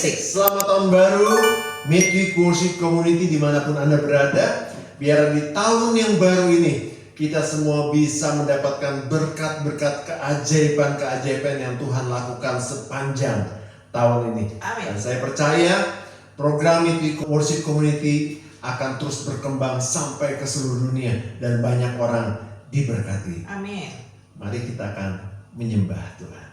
26. Selamat tahun baru Midweek Worship Community dimanapun Anda berada. Biar di tahun yang baru ini kita semua bisa mendapatkan berkat-berkat keajaiban-keajaiban yang Tuhan lakukan sepanjang tahun ini. Amin. Dan saya percaya program Midweek Worship Community akan terus berkembang sampai ke seluruh dunia dan banyak orang diberkati. Amin. Mari kita akan menyembah Tuhan.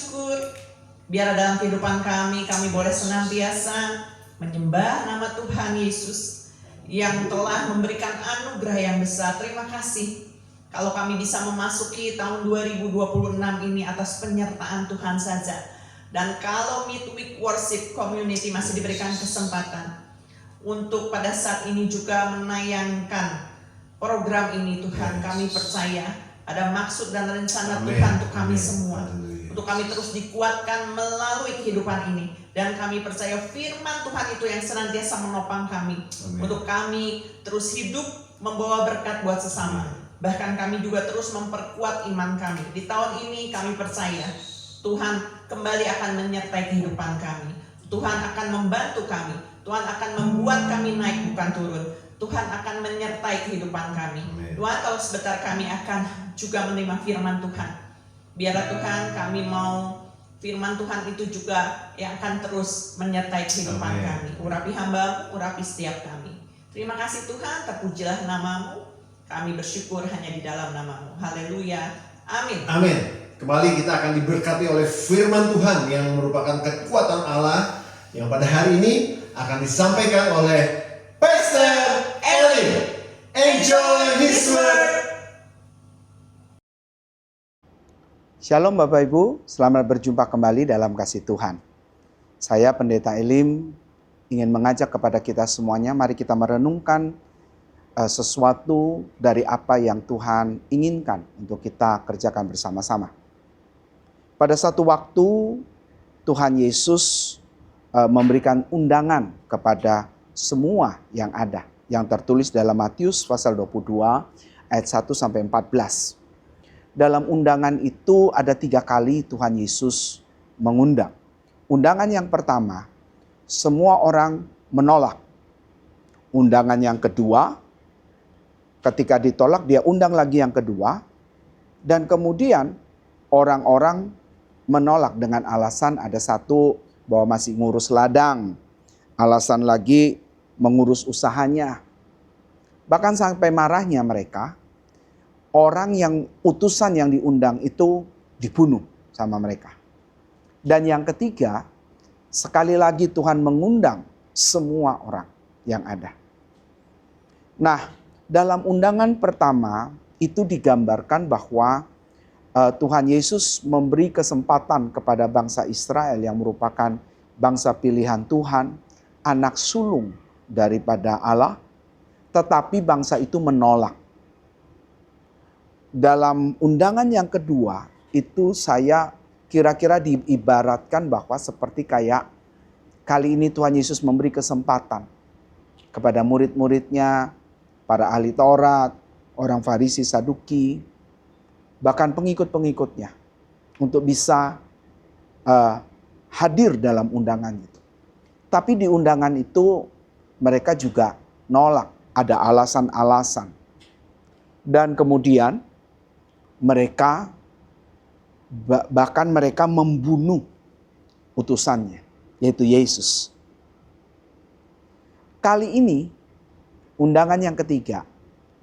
syukur. Biar dalam kehidupan kami boleh senantiasa menyembah nama Tuhan Yesus yang telah memberikan anugerah yang besar. Terima kasih kalau kami bisa memasuki tahun 2026 ini atas penyertaan Tuhan saja. Dan kalau Midweek Worship Community masih diberikan kesempatan untuk pada saat ini juga menayangkan program ini, Tuhan, kami percaya ada maksud dan rencana Tuhan untuk kami semua. Untuk kami terus dikuatkan melalui kehidupan ini. Dan kami percaya firman Tuhan itu yang senantiasa menopang kami. Untuk kami terus hidup membawa berkat buat sesama. Bahkan kami juga terus memperkuat iman kami. Di tahun ini kami percaya Tuhan kembali akan menyertai kehidupan kami. Tuhan akan membantu kami. Tuhan akan membuat kami naik bukan turun. Tuhan akan menyertai kehidupan kami. Tuhan, kalau sebentar kami akan juga menerima firman Tuhan. Biarlah Tuhan, kami mau firman Tuhan itu juga yang akan terus menyertai kehidupan kami. Urapi hamba, urapi setiap kami. Terima kasih Tuhan, terpujilah nama-Mu. Kami bersyukur hanya di dalam nama-Mu. Haleluya. Amin. Amin. Kembali kita akan diberkati oleh firman Tuhan yang merupakan kekuatan Allah yang pada hari ini akan disampaikan oleh Pastor Elim. Enjoy his word. Shalom Bapak Ibu, selamat berjumpa kembali dalam kasih Tuhan. Saya Pendeta Elim ingin mengajak kepada kita semuanya, mari kita merenungkan sesuatu dari apa yang Tuhan inginkan untuk kita kerjakan bersama-sama. Pada satu waktu Tuhan Yesus memberikan undangan kepada semua yang ada, yang tertulis dalam Matius pasal 22 ayat 1 sampai 14. Dalam undangan itu ada 3 kali Tuhan Yesus mengundang. Undangan yang pertama, semua orang menolak. Undangan yang kedua, ketika ditolak dia undang lagi yang kedua. Dan kemudian orang-orang menolak dengan alasan ada satu bahwa masih ngurus ladang. Alasan lagi mengurus usahanya. Bahkan sampai marahnya mereka, orang yang utusan yang diundang itu dibunuh sama mereka. Dan yang ketiga, sekali lagi Tuhan mengundang semua orang yang ada. Nah, dalam undangan pertama itu digambarkan bahwa Tuhan Yesus memberi kesempatan kepada bangsa Israel yang merupakan bangsa pilihan Tuhan, anak sulung daripada Allah, tetapi bangsa itu menolak. Dalam undangan yang kedua itu saya kira-kira diibaratkan bahwa seperti kayak kali ini Tuhan Yesus memberi kesempatan kepada murid-muridnya, para ahli Taurat, orang Farisi, Saduki, bahkan pengikut-pengikutnya untuk bisa hadir dalam undangan itu. Tapi di undangan itu mereka juga nolak, ada alasan-alasan. Dan kemudian mereka bahkan mereka membunuh utusannya, yaitu Yesus. Kali ini undangan yang ketiga,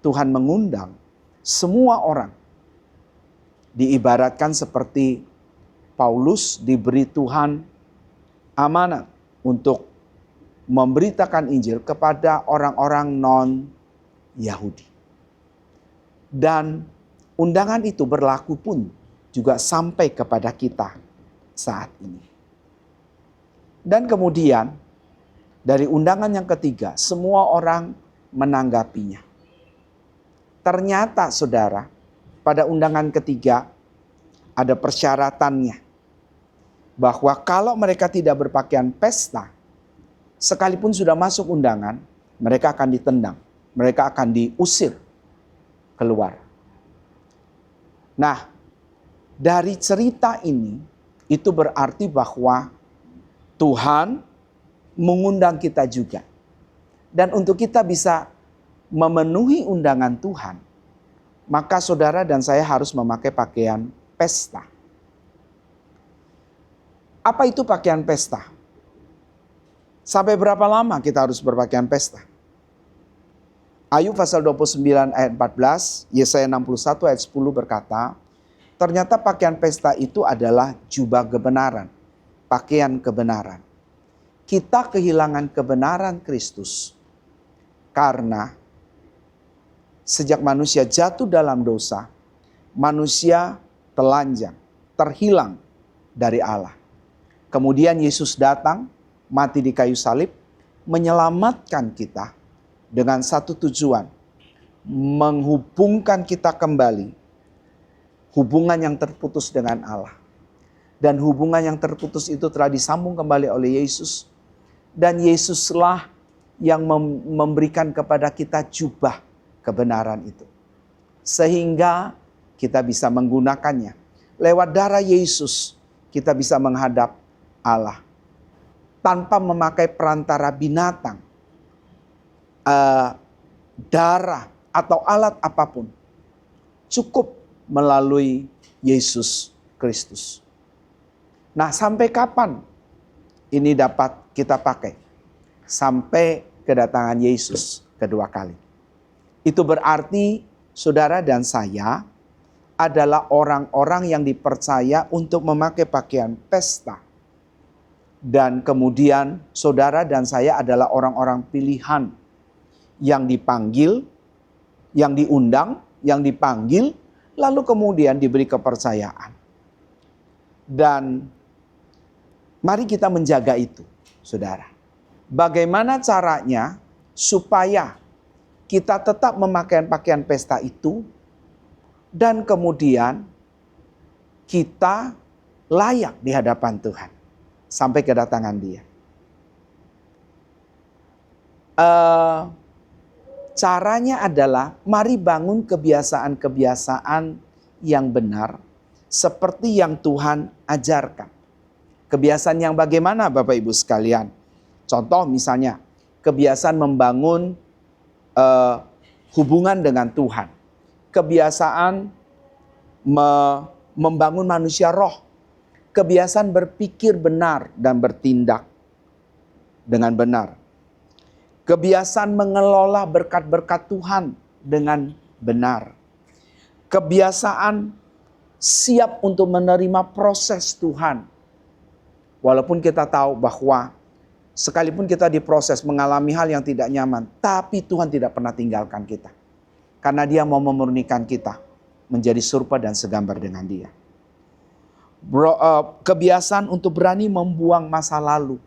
Tuhan mengundang semua orang. Diibaratkan seperti Paulus diberi Tuhan amanat untuk memberitakan Injil kepada orang-orang non-Yahudi. Dan undangan itu berlaku pun juga sampai kepada kita saat ini. Dan kemudian dari undangan yang ketiga, semua orang menanggapinya. Ternyata saudara, pada undangan ketiga ada persyaratannya. Bahwa kalau mereka tidak berpakaian pesta, sekalipun sudah masuk undangan, mereka akan ditendang. Mereka akan diusir keluar. Nah, dari cerita ini, itu berarti bahwa Tuhan mengundang kita juga. Dan untuk kita bisa memenuhi undangan Tuhan, maka saudara dan saya harus memakai pakaian pesta. Apa itu pakaian pesta? Sampai berapa lama kita harus berpakaian pesta? Ayub pasal 29 ayat 14, Yesaya 61 ayat 10 berkata, ternyata pakaian pesta itu adalah jubah kebenaran, pakaian kebenaran. Kita kehilangan kebenaran Kristus karena sejak manusia jatuh dalam dosa, manusia telanjang, terhilang dari Allah. Kemudian Yesus datang, mati di kayu salib, menyelamatkan kita dengan satu tujuan, menghubungkan kita kembali, hubungan yang terputus dengan Allah. Dan hubungan yang terputus itu telah disambung kembali oleh Yesus. Dan Yesuslah yang memberikan kepada kita jubah kebenaran itu. Sehingga kita bisa menggunakannya. Lewat darah Yesus kita bisa menghadap Allah. Tanpa memakai perantara binatang, darah atau alat apapun. Cukup melalui Yesus Kristus. Nah, sampai kapan ini dapat kita pakai? Sampai kedatangan Yesus kedua kali. Itu berarti saudara dan saya adalah orang-orang yang dipercaya untuk memakai pakaian pesta. Dan kemudian saudara dan saya adalah orang-orang pilihan yang dipanggil, yang diundang, yang dipanggil, lalu kemudian diberi kepercayaan. Dan mari kita menjaga itu, saudara. Bagaimana caranya supaya kita tetap memakai pakaian pesta itu dan kemudian kita layak di hadapan Tuhan sampai kedatangan Dia. Caranya adalah mari bangun kebiasaan-kebiasaan yang benar seperti yang Tuhan ajarkan. Kebiasaan yang bagaimana Bapak Ibu sekalian? Contoh misalnya kebiasaan membangun hubungan dengan Tuhan. Kebiasaan membangun manusia roh. Kebiasaan berpikir benar dan bertindak dengan benar. Kebiasaan mengelola berkat-berkat Tuhan dengan benar. Kebiasaan siap untuk menerima proses Tuhan. Walaupun kita tahu bahwa sekalipun kita diproses mengalami hal yang tidak nyaman, tapi Tuhan tidak pernah tinggalkan kita. Karena Dia mau memurnikan kita menjadi serupa dan segambar dengan Dia. Kebiasaan untuk berani membuang masa lalu.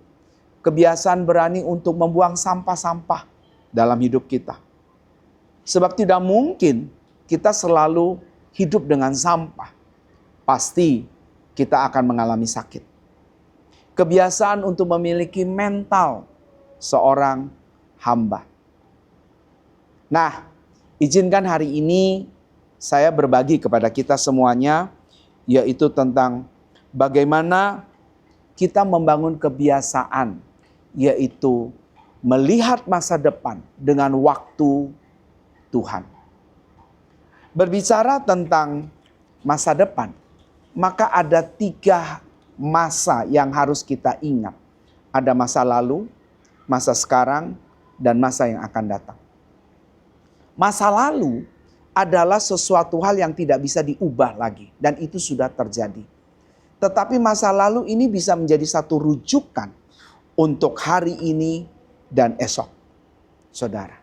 Kebiasaan berani untuk membuang sampah-sampah dalam hidup kita. Sebab tidak mungkin kita selalu hidup dengan sampah. Pasti kita akan mengalami sakit. Kebiasaan untuk memiliki mental seorang hamba. Nah, izinkan hari ini saya berbagi kepada kita semuanya, yaitu tentang bagaimana kita membangun kebiasaan, yaitu melihat masa depan dengan waktu Tuhan. Berbicara tentang masa depan, maka ada 3 masa yang harus kita ingat. Ada masa lalu, masa sekarang, dan masa yang akan datang. Masa lalu adalah sesuatu hal yang tidak bisa diubah lagi. Dan itu sudah terjadi. Tetapi masa lalu ini bisa menjadi satu rujukan untuk hari ini dan esok. Saudara.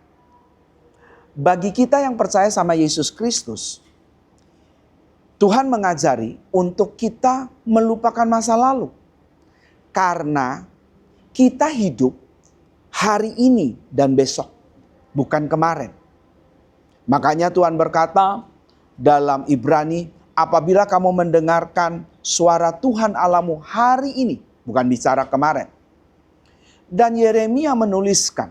Bagi kita yang percaya sama Yesus Kristus, Tuhan mengajari untuk kita melupakan masa lalu. Karena kita hidup hari ini dan besok, bukan kemarin. Makanya Tuhan berkata dalam Ibrani, apabila kamu mendengarkan suara Tuhan Allahmu hari ini, bukan bicara kemarin. Dan Yeremia menuliskan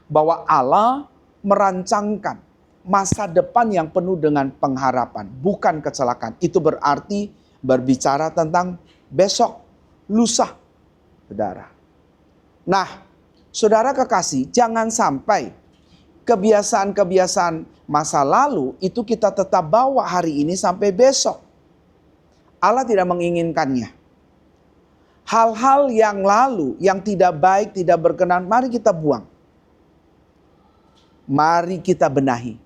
bahwa Allah merancangkan masa depan yang penuh dengan pengharapan, bukan kecelakaan. Itu berarti berbicara tentang besok, lusa, saudara. Nah, saudara kekasih, jangan sampai kebiasaan-kebiasaan masa lalu itu kita tetap bawa hari ini sampai besok. Allah tidak menginginkannya. Hal-hal yang lalu, yang tidak baik, tidak berkenan, mari kita buang. Mari kita benahi.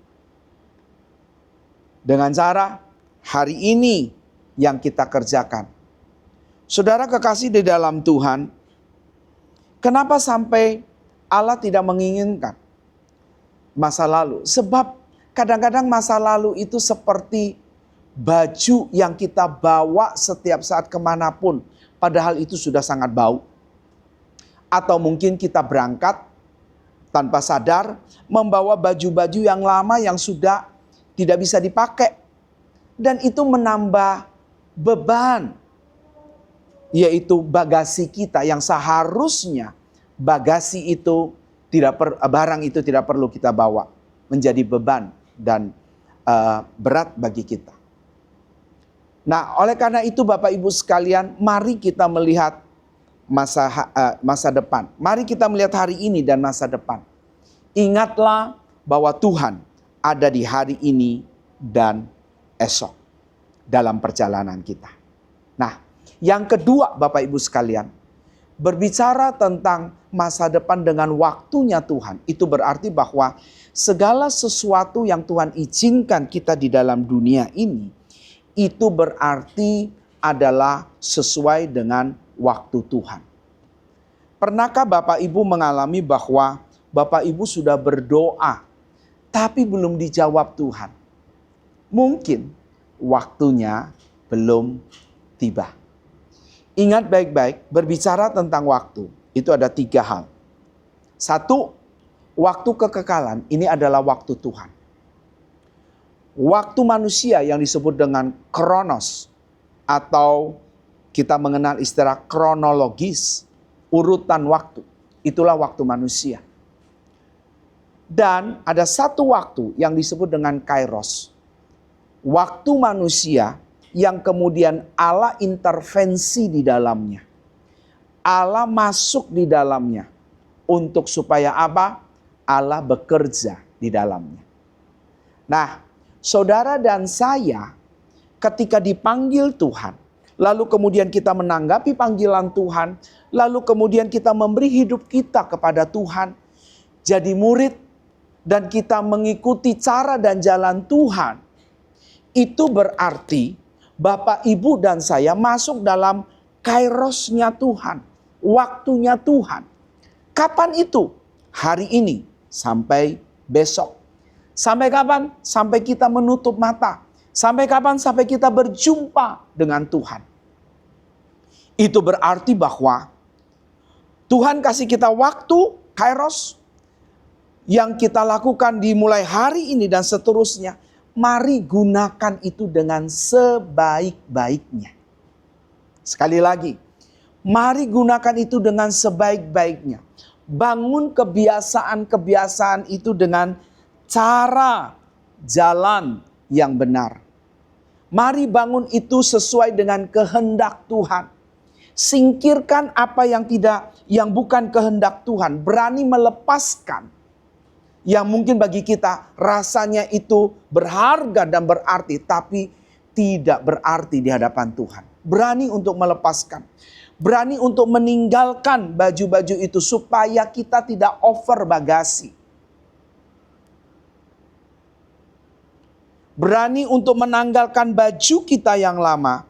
Dengan cara hari ini yang kita kerjakan. Saudara kekasih di dalam Tuhan, kenapa sampai Allah tidak menginginkan masa lalu? Sebab kadang-kadang masa lalu itu seperti baju yang kita bawa setiap saat kemanapun, padahal itu sudah sangat bau. Atau mungkin kita berangkat tanpa sadar membawa baju-baju yang lama yang sudah tidak bisa dipakai. Dan itu menambah beban, yaitu bagasi kita yang seharusnya bagasi itu barang itu tidak perlu kita bawa, menjadi beban dan berat bagi kita. Nah, oleh karena itu Bapak Ibu sekalian, mari kita melihat masa depan. Mari kita melihat hari ini dan masa depan. Ingatlah bahwa Tuhan ada di hari ini dan esok dalam perjalanan kita. Nah, yang kedua Bapak Ibu sekalian, berbicara tentang masa depan dengan waktunya Tuhan, itu berarti bahwa segala sesuatu yang Tuhan izinkan kita di dalam dunia ini, itu berarti adalah sesuai dengan waktu Tuhan. Pernahkah Bapak Ibu mengalami bahwa Bapak Ibu sudah berdoa, tapi belum dijawab Tuhan? Mungkin waktunya belum tiba. Ingat baik-baik, berbicara tentang waktu, itu ada 3 hal. 1, waktu kekekalan, ini adalah waktu Tuhan. Waktu manusia yang disebut dengan kronos, atau kita mengenal istilah kronologis, urutan waktu. Itulah waktu manusia. Dan ada satu waktu yang disebut dengan kairos. Waktu manusia yang kemudian Allah intervensi di dalamnya. Allah masuk di dalamnya. Untuk supaya apa? Allah bekerja di dalamnya. Nah, saudara dan saya ketika dipanggil Tuhan, lalu kemudian kita menanggapi panggilan Tuhan, lalu kemudian kita memberi hidup kita kepada Tuhan, jadi murid, dan kita mengikuti cara dan jalan Tuhan, itu berarti Bapak, Ibu, dan saya masuk dalam kairosnya Tuhan, waktunya Tuhan. Kapan itu? Hari ini sampai besok. Sampai kapan? Sampai kita menutup mata. Sampai kapan? Sampai kita berjumpa dengan Tuhan. Itu berarti bahwa Tuhan kasih kita waktu, kairos, yang kita lakukan dimulai hari ini dan seterusnya. Mari gunakan itu dengan sebaik-baiknya. Sekali lagi, mari gunakan itu dengan sebaik-baiknya. Bangun kebiasaan-kebiasaan itu dengan cara jalan yang benar. Mari bangun itu sesuai dengan kehendak Tuhan. Singkirkan apa yang bukan kehendak Tuhan. Berani melepaskan yang mungkin bagi kita rasanya itu berharga dan berarti, tapi tidak berarti di hadapan Tuhan. Berani untuk melepaskan. Berani untuk meninggalkan baju-baju itu supaya kita tidak over bagasi. Berani untuk menanggalkan baju kita yang lama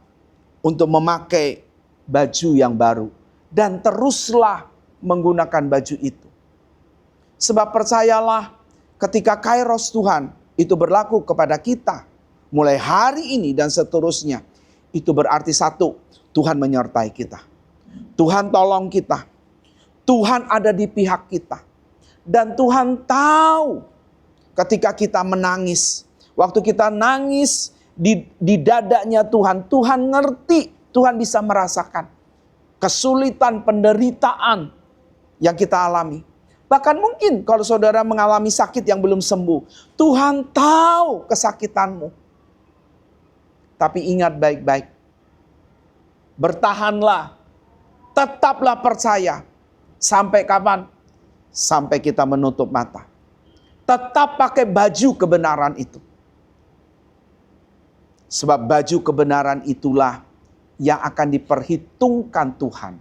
untuk memakai baju yang baru. Dan teruslah menggunakan baju itu. Sebab percayalah, ketika kairos Tuhan itu berlaku kepada kita, mulai hari ini dan seterusnya, itu berarti 1, Tuhan menyertai kita. Tuhan tolong kita. Tuhan ada di pihak kita. Dan Tuhan tahu ketika kita menangis. Waktu kita nangis di dadanya Tuhan, Tuhan ngerti, Tuhan bisa merasakan kesulitan, penderitaan yang kita alami. Bahkan mungkin kalau saudara mengalami sakit yang belum sembuh, Tuhan tahu kesakitanmu. Tapi ingat baik-baik, bertahanlah, tetaplah percaya. Sampai kapan? Sampai kita menutup mata. Tetap pakai baju kebenaran itu. Sebab baju kebenaran itulah yang akan diperhitungkan Tuhan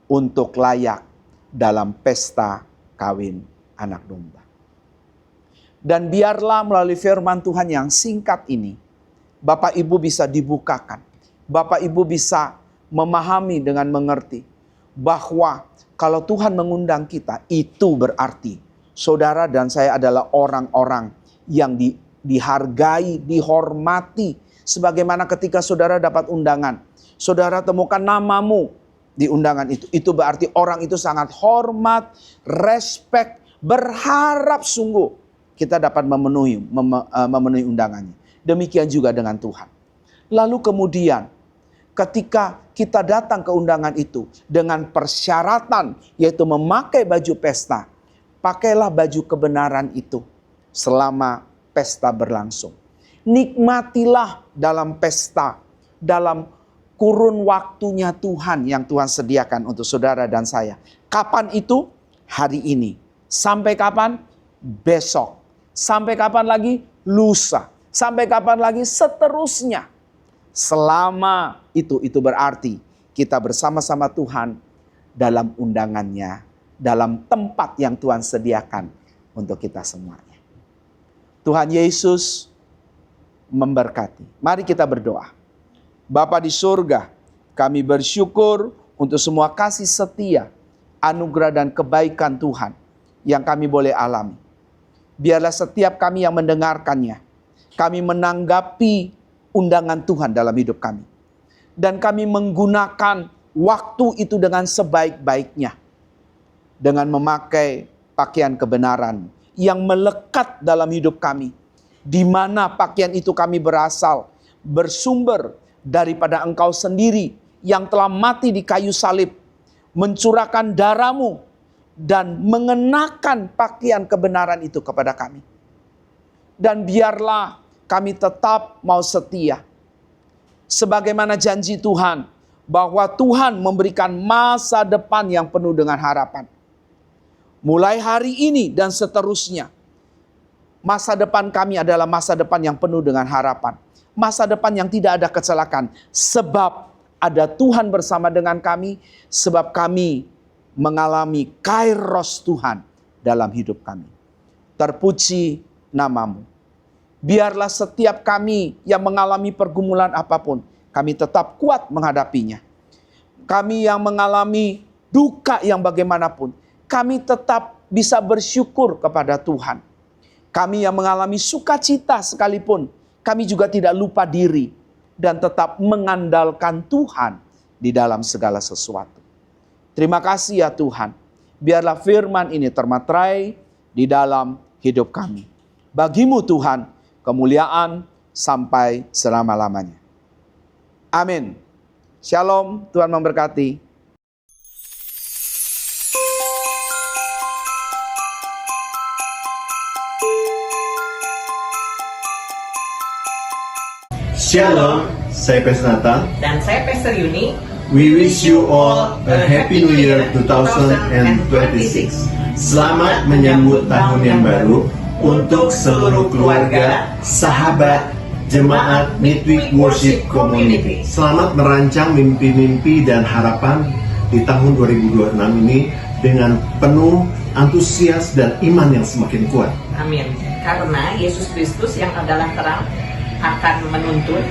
untuk layak dalam pesta kawin anak domba. Dan biarlah melalui firman Tuhan yang singkat ini, Bapak Ibu bisa dibukakan. Bapak Ibu bisa memahami dengan mengerti bahwa kalau Tuhan mengundang kita, itu berarti saudara dan saya adalah orang-orang yang dihargai, dihormati. Sebagaimana ketika saudara dapat undangan, saudara temukan namamu di undangan itu berarti orang itu sangat hormat, respect, berharap sungguh kita dapat memenuhi undangannya. Demikian juga dengan Tuhan. Lalu kemudian ketika kita datang ke undangan itu dengan persyaratan yaitu memakai baju pesta, pakailah baju kebenaran itu selama pesta berlangsung. Nikmatilah dalam pesta, dalam kurun waktunya Tuhan yang Tuhan sediakan untuk saudara dan saya. Kapan itu? Hari ini. Sampai kapan? Besok. Sampai kapan lagi? Lusa. Sampai kapan lagi? Seterusnya. Selama itu berarti kita bersama-sama Tuhan dalam undangannya, dalam tempat yang Tuhan sediakan untuk kita semuanya. Tuhan Yesus memberkati. Mari kita berdoa. Bapa di surga, kami bersyukur untuk semua kasih setia, anugerah dan kebaikan Tuhan yang kami boleh alami. Biarlah setiap kami yang mendengarkannya, kami menanggapi undangan Tuhan dalam hidup kami. Dan kami menggunakan waktu itu dengan sebaik-baiknya. Dengan memakai pakaian kebenaran yang melekat dalam hidup kami. Di mana pakaian itu kami berasal, bersumber daripada Engkau sendiri yang telah mati di kayu salib, mencurahkan darah-Mu dan mengenakan pakaian kebenaran itu kepada kami. Dan biarlah kami tetap mau setia. Sebagaimana janji Tuhan, bahwa Tuhan memberikan masa depan yang penuh dengan harapan. Mulai hari ini dan seterusnya, masa depan kami adalah masa depan yang penuh dengan harapan. Masa depan yang tidak ada kecelakaan. Sebab ada Tuhan bersama dengan kami. Sebab kami mengalami kairos Tuhan dalam hidup kami. Terpuji nama-Mu. Biarlah setiap kami yang mengalami pergumulan apapun, kami tetap kuat menghadapinya. Kami yang mengalami duka yang bagaimanapun, kami tetap bisa bersyukur kepada Tuhan. Kami yang mengalami sukacita sekalipun, kami juga tidak lupa diri dan tetap mengandalkan Tuhan di dalam segala sesuatu. Terima kasih ya Tuhan. Biarlah firman ini termaterai di dalam hidup kami. Bagi-Mu Tuhan, kemuliaan sampai selama-lamanya. Amin. Shalom, Tuhan memberkati. Shalom, saya Pastor Nathan. Dan saya Pastor Yuni. We wish you all a Happy New Year 2026. Selamat menyambut tahun yang baru untuk seluruh keluarga, sahabat, jemaat Midweek Worship Community. Selamat merancang mimpi-mimpi dan harapan di tahun 2026 ini dengan penuh antusias dan iman yang semakin kuat. Amin. Karena Yesus Kristus yang adalah terang akan menuntun,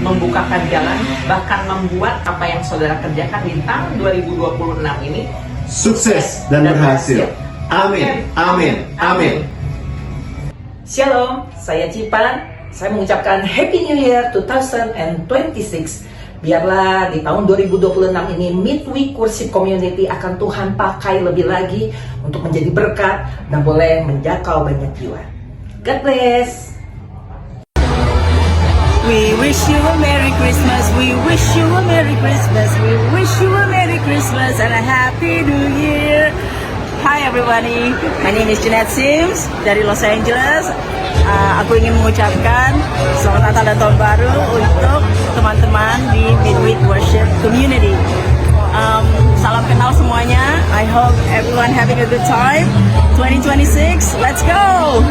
membukakan jalan, bahkan membuat apa yang saudara kerjakan di tahun 2026 ini sukses dan berhasil. Amin, amin, amin. Shalom, saya Cipan. Saya mengucapkan Happy New Year 2026. Biarlah di tahun 2026 ini Midweek Worship Community akan Tuhan pakai lebih lagi untuk menjadi berkat dan boleh menjangkau banyak jiwa. God bless. We wish you a Merry Christmas, we wish you a Merry Christmas, we wish you a Merry Christmas and a Happy New Year. Hi everybody, my name is Jeanette Sims dari Los Angeles. Aku ingin mengucapkan Selamat Natal dan Tahun Baru untuk teman-teman di Midweek Worship Community. Salam kenal semuanya. I hope everyone having a good time. 2026, let's go!